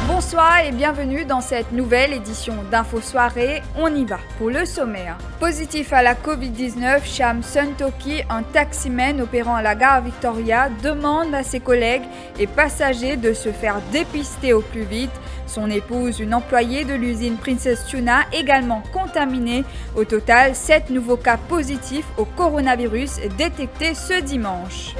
Bonsoir et bienvenue dans cette nouvelle édition d'Info Soirée. On y va pour le sommaire. Positif à la Covid-19, Sham Suntoki, un taximan opérant à la gare Victoria, demande à ses collègues et passagers de se faire dépister au plus vite. Son épouse, une employée de l'usine Princess Tuna, également contaminée. Au total, 7 nouveaux cas positifs au coronavirus détectés ce dimanche.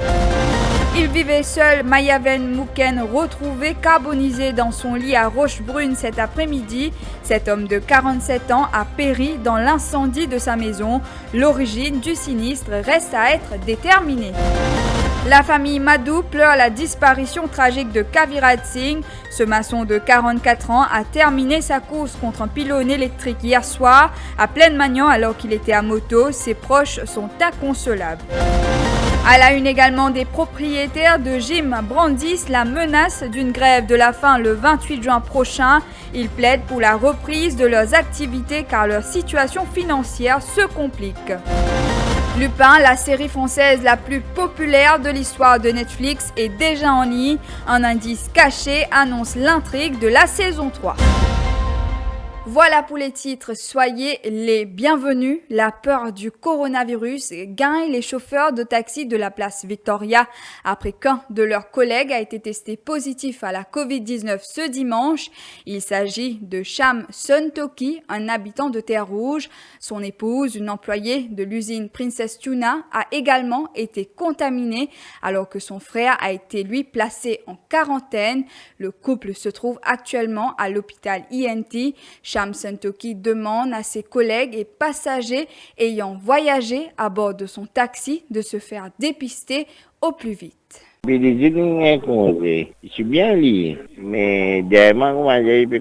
Il vivait seul, Mayaven Mouken, retrouvé carbonisé dans son lit à Rochebrune cet après-midi. Cet homme de 47 ans a péri dans l'incendie de sa maison. L'origine du sinistre reste à être déterminée. La famille Madou pleure la disparition tragique de Kaviraj Singh. Ce maçon de 44 ans a terminé sa course contre un pylône électrique hier soir à Pleine-Magnan alors qu'il était à moto. Ses proches sont inconsolables. À la une également, des propriétaires de gym brandissent la menace d'une grève de la faim le 28 juin prochain. Ils plaident pour la reprise de leurs activités car leur situation financière se complique. Lupin, la série française la plus populaire de l'histoire de Netflix, est déjà en ligne. Un indice caché annonce l'intrigue de la saison 3. Voilà pour les titres, soyez les bienvenus. La peur du coronavirus gagne les chauffeurs de taxi de la place Victoria après qu'un de leurs collègues a été testé positif à la Covid-19 ce dimanche. Il s'agit de Sham Suntoki, un habitant de Terre-Rouge. Son épouse, une employée de l'usine Princess Tuna, a également été contaminée alors que son frère a été lui placé en quarantaine. Le couple se trouve actuellement à l'hôpital INT. Sham Suntoki demande à ses collègues et passagers ayant voyagé à bord de son taxi de se faire dépister au plus vite. Je suis bien lié, mais dernièrement, il peut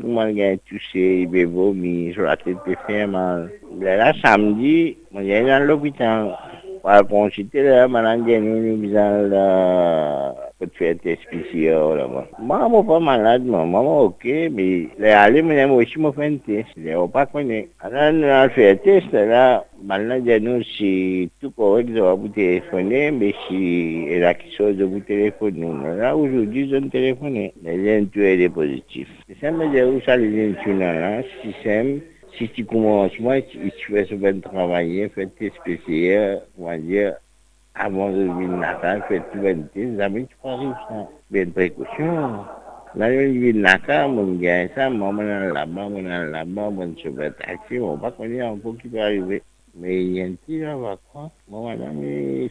toucher, il peut vomir, sur la tête peut faire mal. Là, samedi, je suis dans l'hôpital. Par consulter là, maintenant, nous pour faire des spéciaux. Moi, je suis pas malade, moi, ok, mais les aller, moi aussi, je fais un test. Je ne pas connaître. Alors, nous avons fait un test là. Maintenant, nous, c'est tout correct, je vais vous téléphoner, mais si il y a quelque chose de vous téléphoner. Là, aujourd'hui, je vais téléphoner. Les tout est positif. C'est ça, mais où ça, les là, si tu commences, moi, tu fais ce bon travail, fais tes spéciaux, on va dire, avant de venir là, fais tout le temps, jamais tu peux arriver ça. Bien précaution. Là, je viens là, mon gars, ça, moi, je suis pas taxi, on va pas connaître un peu qui peut arriver. Mais il y a un petit là, va quoi? Moi, madame,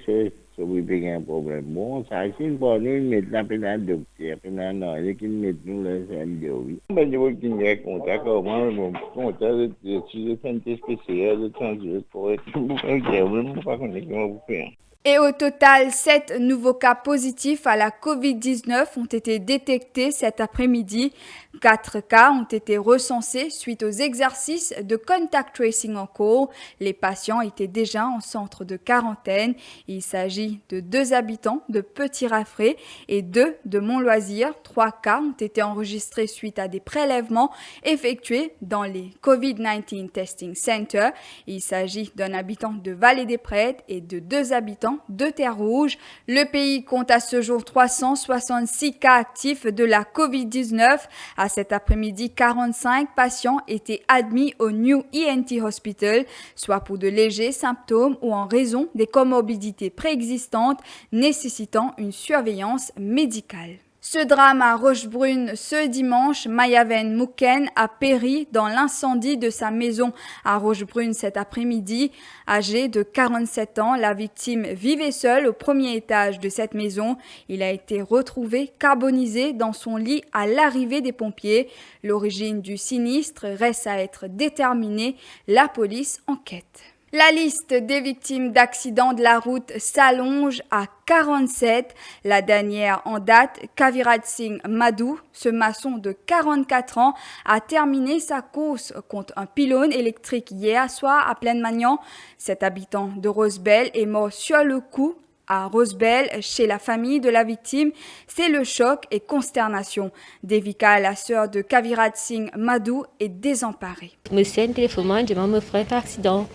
c'est oui, il y a un problème. Bon, ça, c'est une bonne nuit, maintenant, puis là, docteur, puis là, non, il y a qui met nous là, c'est un oui. Ben, je veux qu'il y ait contact, moi, mon contact, si je fais un test spécial, de temps, je pourrais être un je ne peux pas connaître comment vous faire. Et au total, 7 nouveaux cas positifs à la Covid-19 ont été détectés cet après-midi. 4 cas ont été recensés suite aux exercices de contact tracing en cours. Les patients étaient déjà en centre de quarantaine. Il s'agit de 2 habitants de Petit-Raffré et 2 de Mont-Loisir. 3 cas ont été enregistrés suite à des prélèvements effectués dans les COVID-19 Testing Center. Il s'agit d'un habitant de Vallée-des-Prêtres et de 2 habitants de Terre-Rouge. Le pays compte à ce jour 366 cas actifs de la COVID-19. À cet après-midi, 45 patients étaient admis au New ENT Hospital, soit pour de légers symptômes ou en raison des comorbidités préexistantes nécessitant une surveillance médicale. Ce drame à Rochebrune ce dimanche, Mayaven Mouken a péri dans l'incendie de sa maison à Rochebrune cet après-midi. Âgé de 47 ans, la victime vivait seule au premier étage de cette maison. Il a été retrouvé carbonisé dans son lit à l'arrivée des pompiers. L'origine du sinistre reste à être déterminée. La police enquête. La liste des victimes d'accidents de la route s'allonge à 47. La dernière en date, Kavirat Singh Madhu, ce maçon de 44 ans, a terminé sa course contre un pylône électrique hier soir à Pleine-Magnan. Cet habitant de Rosebel est mort sur le coup à Rosebel, chez la famille de la victime. C'est le choc et consternation. Devika, la sœur de Kavirat Singh Madhu, est désemparée. Monsieur téléphone, je mon frère par accident.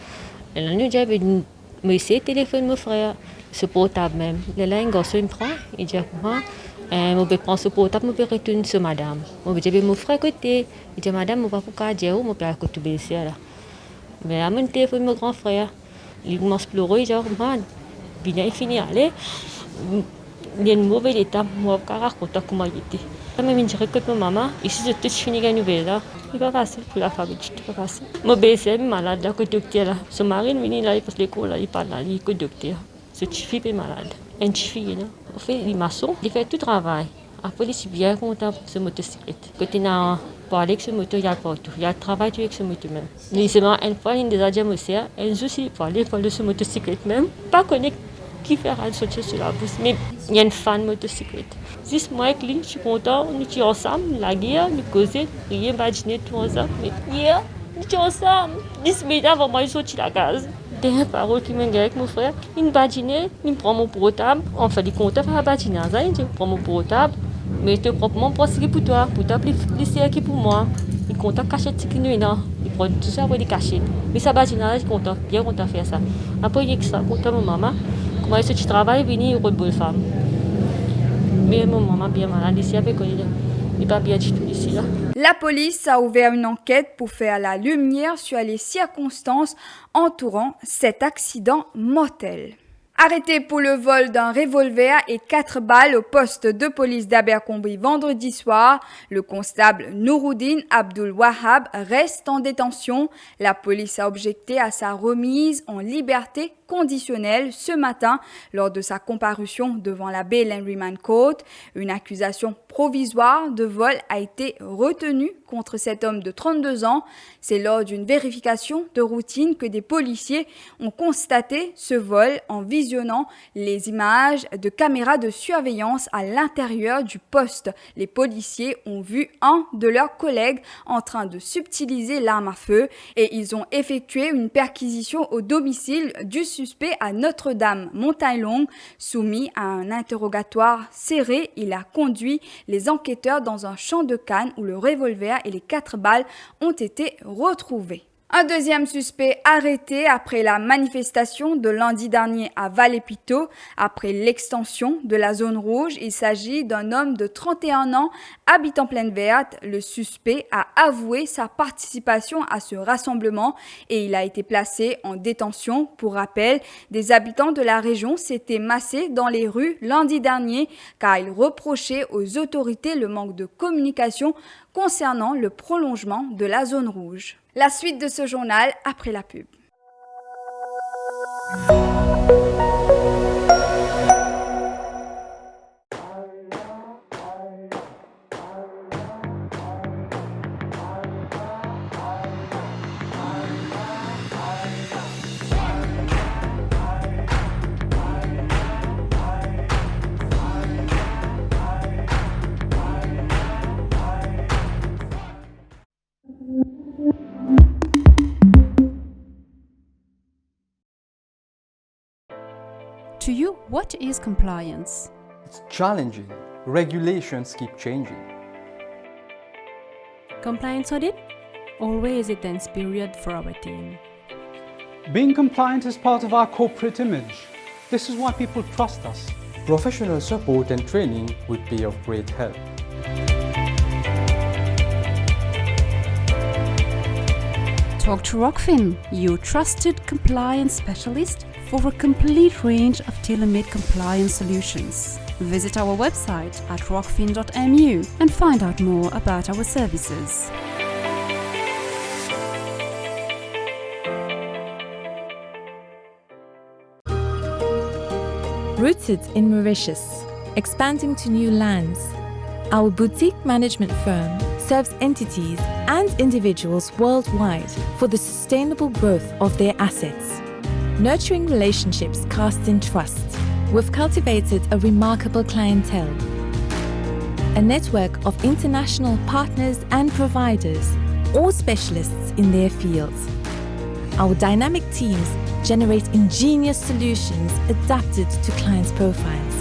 Elle a déjà monsieur téléphone mon frère, ce portable même. Là, un garçon me prend, il dit moi, je vais prendre ce portable, je vais retourner sur madame. Je vais dire mon frère côté, il dit madame, je vais pas dire où, je vais côté baisser là. Mais à mon téléphone mon grand frère, il commence à pleurer, il dit moi, bien fini aller. Il y a une mauvaise étape, moi je vais raconter comment il était. Même je dirais que ma maman, ici je te finis la nouvelle là. Il va passer pour la famille, il va passer. Mon bébé est malade là, que docteur là. Son mari est venu là, il passe l'école là, il parle là, il est que docteur. Ce petit fille est malade. Un petit fille là, on fait les maçons, il fait tout le travail. Après il est bien content pour ce motocyclette. Quand il a parlé avec ce moto, il y a partout. Il y a le travail avec ce moto même. Mais c'est une fois, il a dit à moi, un jour il parlait de ce motocyclette même, pas connecté. Qui fera le sortir sur la bourse. Mais il y a une fan de motocyclette. Juste moi et lui, je suis content, nous sommes ensemble, la guerre, nous causons, rien, imaginer tout ensemble. Mais hier, nous sommes ensemble. 10 minutes avant moi, je sortis la case. Dernière parole qui m'a dit avec mon frère, il m'a badiner, il prend mon portable. On fait des comptes à badiner, il prend mon portable, mais je te prends mon procédé pour toi, plus qui pour moi. Il compte à cacher ce qu'il nous là. Il prend tout ça pour les cacher. Mais ça badine là, je compte, bien content faire ça. Après, il y a que ça, content mon maman. Comment est-ce que tu travailles, venir une bonne femme. Mais mon maman est bien malade ici avec elle. Il n'est pas bien du tout ici. Là. La police a ouvert une enquête pour faire la lumière sur les circonstances entourant cet accident mortel. Arrêté pour le vol d'un revolver et 4 balles au poste de police d'Abercrombie vendredi soir, le constable Nouroudine Abdul Wahab reste en détention. La police a objecté à sa remise en liberté conditionnelle ce matin lors de sa comparution devant la Bail and Remand Court. Une accusation provisoire de vol a été retenue contre cet homme de 32 ans. C'est lors d'une vérification de routine que des policiers ont constaté ce vol en visionnant les images de caméras de surveillance à l'intérieur du poste. Les policiers ont vu un de leurs collègues en train de subtiliser l'arme à feu et ils ont effectué une perquisition au domicile du suspect à Notre-Dame, Montagne-Longue. Soumis à un interrogatoire serré, il a conduit les enquêteurs dans un champ de canne où le revolver et les 4 balles ont été retrouvés. Un deuxième suspect arrêté après la manifestation de lundi dernier à Vallée-Piteau. Après l'extension de la zone rouge, il s'agit d'un homme de 31 ans, habitant Plaine Verte. Le suspect a avoué sa participation à ce rassemblement et il a été placé en détention. Pour rappel, des habitants de la région s'étaient massés dans les rues lundi dernier car ils reprochaient aux autorités le manque de communication concernant le prolongement de la zone rouge. La suite de ce journal après la pub. To you, what is compliance? It's challenging. Regulations keep changing. Compliance audit? Always a tense period for our team. Being compliant is part of our corporate image. This is why people trust us. Professional support and training would be of great help. Talk to Rockfin, your trusted compliance specialist for a complete range of tailor-made compliance solutions. Visit our website at rockfin.mu and find out more about our services. Rooted in Mauritius, expanding to new lands, our boutique management firm serves entities and individuals worldwide for the sustainable growth of their assets. Nurturing relationships cast in trust, we've cultivated a remarkable clientele, a network of international partners and providers, all specialists in their fields. Our dynamic teams generate ingenious solutions adapted to clients' profiles.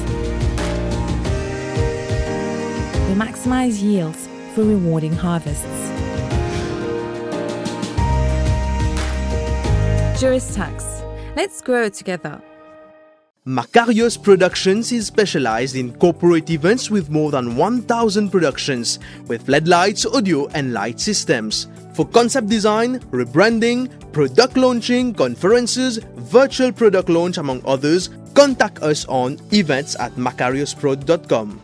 We maximize yields for rewarding harvests. Juristax. Let's grow together. Macarius Productions is specialized in corporate events with more than 1,000 productions with LED lights, audio and light systems. For concept design, rebranding, product launching, conferences, virtual product launch among others, contact us on events@macariusprod.com.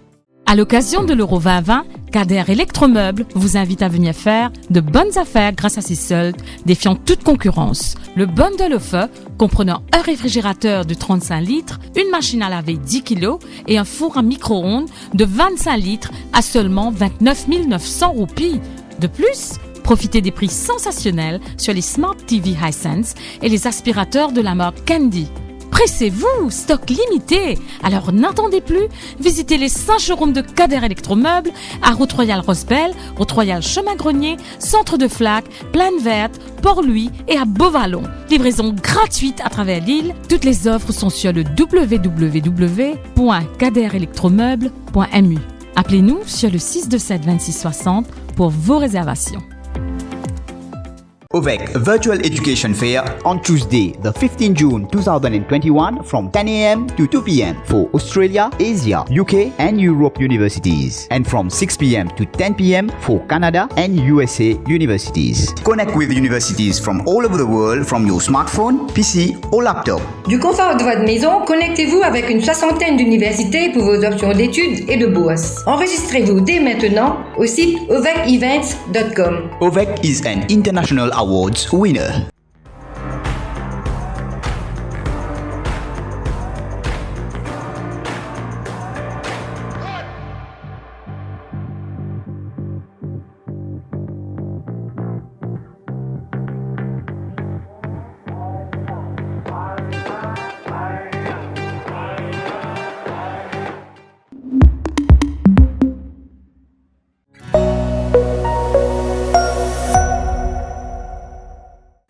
À l'occasion de l'Euro 2020, Kader Electromeubles vous invite à venir faire de bonnes affaires grâce à ses soldes défiant toute concurrence. Le bundle au feu, comprenant un réfrigérateur de 35 litres, une machine à laver 10 kg et un four à micro-ondes de 25 litres à seulement 29 900 roupies. De plus, profitez des prix sensationnels sur les Smart TV Hisense et les aspirateurs de la marque Candy. Pressez-vous, stock limité. Alors n'attendez plus, visitez les 5 showrooms de Kader Electromeubles à Route Royale Rosbel, Route Royale Chemin Grenier, Centre de Flac, Plaine Verte, Port-Louis et à Beauvallon. Livraison gratuite à travers l'île. Toutes les offres sont sur le www.kaderelectromeubles.mu. Appelez-nous sur le 627 26 60 pour vos réservations. OVEC Virtual Education Fair on Tuesday, the 15th June 2021 from 10 a.m. to 2 p.m. for Australia, Asia, UK and Europe universities, and from 6 p.m. to 10 p.m. for Canada and USA universities. Connect with universities from all over the world from your smartphone, PC or laptop. Du confort de votre maison, connectez-vous avec une 60aine d'universités pour vos options d'études et de bourse. Enregistrez-vous dès maintenant au site ovecevents.com. OVEC is an international awards winner.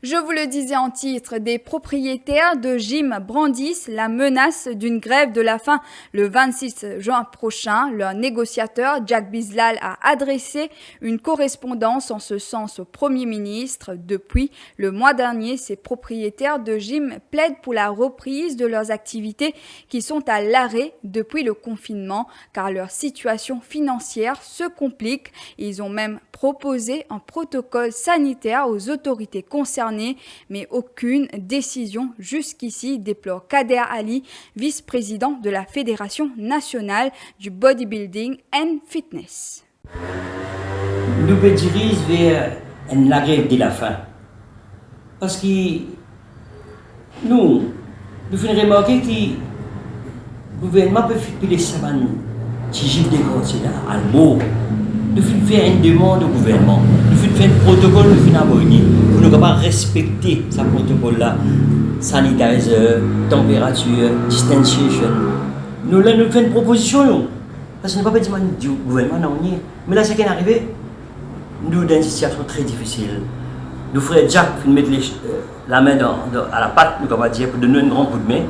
Je vous le disais en titre, des propriétaires de gym brandissent la menace d'une grève de la faim le 26 juin prochain. Leur négociateur, Jack Bislal, a adressé une correspondance en ce sens au Premier ministre. Depuis le mois dernier, ces propriétaires de gym plaident pour la reprise de leurs activités qui sont à l'arrêt depuis le confinement car leur situation financière se complique. Ils ont même proposé un protocole sanitaire aux autorités concernées, mais aucune décision jusqu'ici, déplore Kader Ali, vice-président de la Fédération nationale du bodybuilding and fitness. Nous nous dirigeons vers la grève de la faim. Parce que nous faisons remarquer que le gouvernement peut faire des semaines qui givent des gros à l'eau. Nous faisons faire une demande au gouvernement. Nous faisons faire un protocole de abonner pour nous capables respecter ce protocole-là. Sanitizer, température, distanciation. Nous faisons une proposition. Nous. Parce que nous ne pouvons pas dire du gouvernement, non. Mais là, ce qui est arrivé, nous dans une situation très difficile. Nous frères Jack mettre la main à la patte, nous capables dire, pour donner un grand coup de main.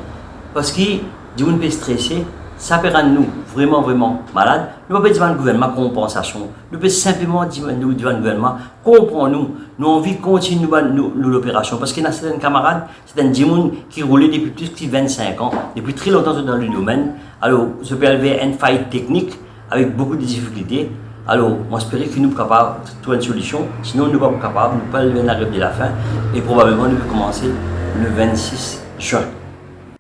Parce que, du monde peut stresser. Ça peut rendre nous vraiment malades. Nous ne pouvons pas dire au gouvernement compensation. Nous pouvons simplement dire au gouvernement comprends-nous. Nous avons envie de continuer l'opération. Parce qu'il y a certains camarades, certains gens qui roulaient depuis plus de 25 ans, depuis très longtemps dans le domaine. Alors, je peux élever une faille technique avec beaucoup de difficultés. Alors, on espère que nous sommes capables de trouver une solution. Sinon, nous ne sommes pas capables, nous ne pouvons pas lever la grève de la faim. Et probablement, nous allons commencer le 26 juin.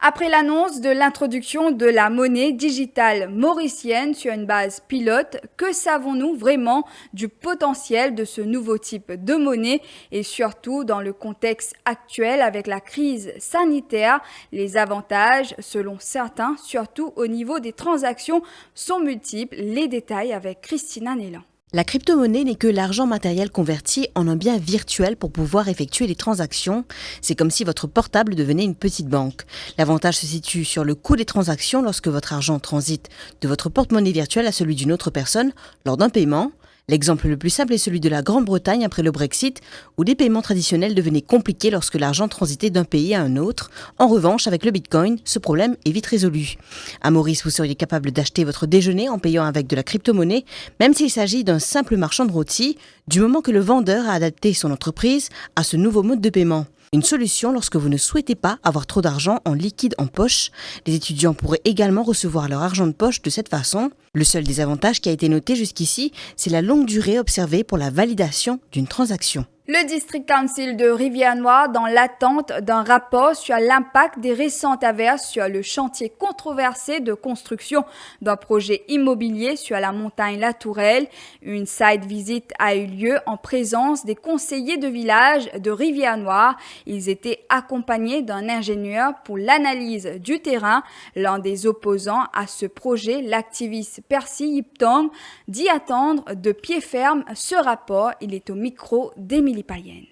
Après l'annonce de l'introduction de la monnaie digitale mauricienne sur une base pilote, que savons-nous vraiment du potentiel de ce nouveau type de monnaie et surtout dans le contexte actuel avec la crise sanitaire? Les avantages, selon certains, surtout au niveau des transactions, sont multiples. Les détails avec Christina Nélan. La crypto-monnaie n'est que l'argent matériel converti en un bien virtuel pour pouvoir effectuer les transactions. C'est comme si votre portable devenait une petite banque. L'avantage se situe sur le coût des transactions lorsque votre argent transite de votre porte-monnaie virtuel à celui d'une autre personne lors d'un paiement. L'exemple le plus simple est celui de la Grande-Bretagne après le Brexit, où les paiements traditionnels devenaient compliqués lorsque l'argent transitait d'un pays à un autre. En revanche, avec le Bitcoin, ce problème est vite résolu. À Maurice, vous seriez capable d'acheter votre déjeuner en payant avec de la crypto-monnaie, même s'il s'agit d'un simple marchand de rôti, du moment que le vendeur a adapté son entreprise à ce nouveau mode de paiement. Une solution lorsque vous ne souhaitez pas avoir trop d'argent en liquide en poche. Les étudiants pourraient également recevoir leur argent de poche de cette façon. Le seul désavantage qui a été noté jusqu'ici, c'est la longue durée observée pour la validation d'une transaction. Le District Council de Rivière-Noire dans l'attente d'un rapport sur l'impact des récentes averses sur le chantier controversé de construction d'un projet immobilier sur la montagne La Tourelle. Une site visite a eu lieu en présence des conseillers de village de Rivière-Noire. Ils étaient accompagnés d'un ingénieur pour l'analyse du terrain. L'un des opposants à ce projet, l'activiste Percy Yiptong, dit attendre de pied ferme ce rapport. Il est au micro d'Émilie Payen.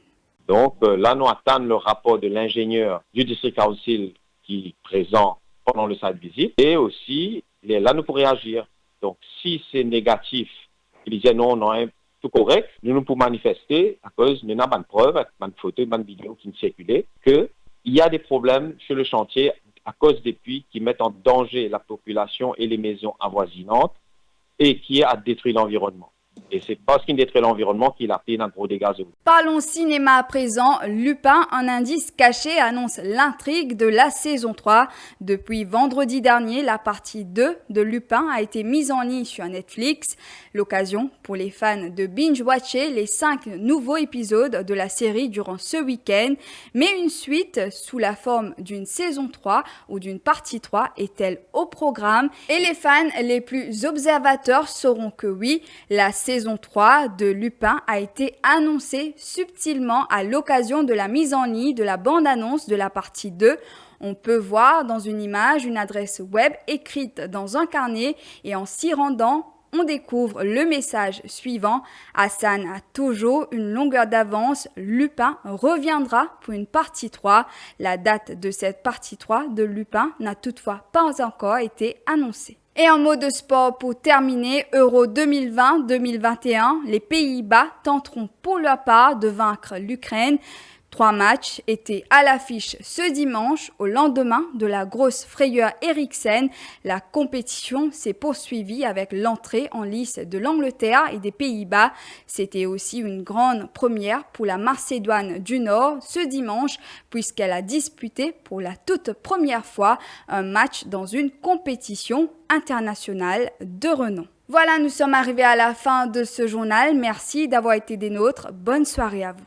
Donc là, nous attendons le rapport de l'ingénieur du District Council qui est présent pendant le site visite et aussi, là, nous pourrions réagir. Donc, si c'est négatif, il disait non, tout correct, nous pouvons manifester à cause de pas de preuves, pas de photos, pas de vidéos qui ne circulaient, qu'il y a des problèmes sur le chantier à cause des puits qui mettent en danger la population et les maisons avoisinantes et qui a détruit l'environnement. Et c'est parce qu'il détruit l'environnement qu'il a fait un gros dégât. Parlons cinéma à présent. Lupin, un indice caché, annonce l'intrigue de la saison 3. Depuis vendredi dernier, la partie 2 de Lupin a été mise en ligne sur Netflix. L'occasion pour les fans de binge-watcher les 5 nouveaux épisodes de la série durant ce week-end. Mais une suite sous la forme d'une saison 3 ou d'une partie 3 est-elle au programme? Et les fans les plus observateurs sauront que oui, la saison 3 de Lupin a été annoncée subtilement à l'occasion de la mise en ligne de la bande-annonce de la partie 2. On peut voir dans une image une adresse web écrite dans un carnet et en s'y rendant, on découvre le message suivant. Hassan a toujours une longueur d'avance. Lupin reviendra pour une partie 3. La date de cette partie 3 de Lupin n'a toutefois pas encore été annoncée. Et en mot de sport pour terminer, Euro 2020-2021, les Pays-Bas tenteront pour leur part de vaincre l'Ukraine. 3 matchs étaient à l'affiche ce dimanche, au lendemain de la grosse frayeur Eriksen. La compétition s'est poursuivie avec l'entrée en lice de l'Angleterre et des Pays-Bas. C'était aussi une grande première pour la Macédoine du Nord ce dimanche, puisqu'elle a disputé pour la toute première fois un match dans une compétition internationale de renom. Voilà, nous sommes arrivés à la fin de ce journal. Merci d'avoir été des nôtres. Bonne soirée à vous.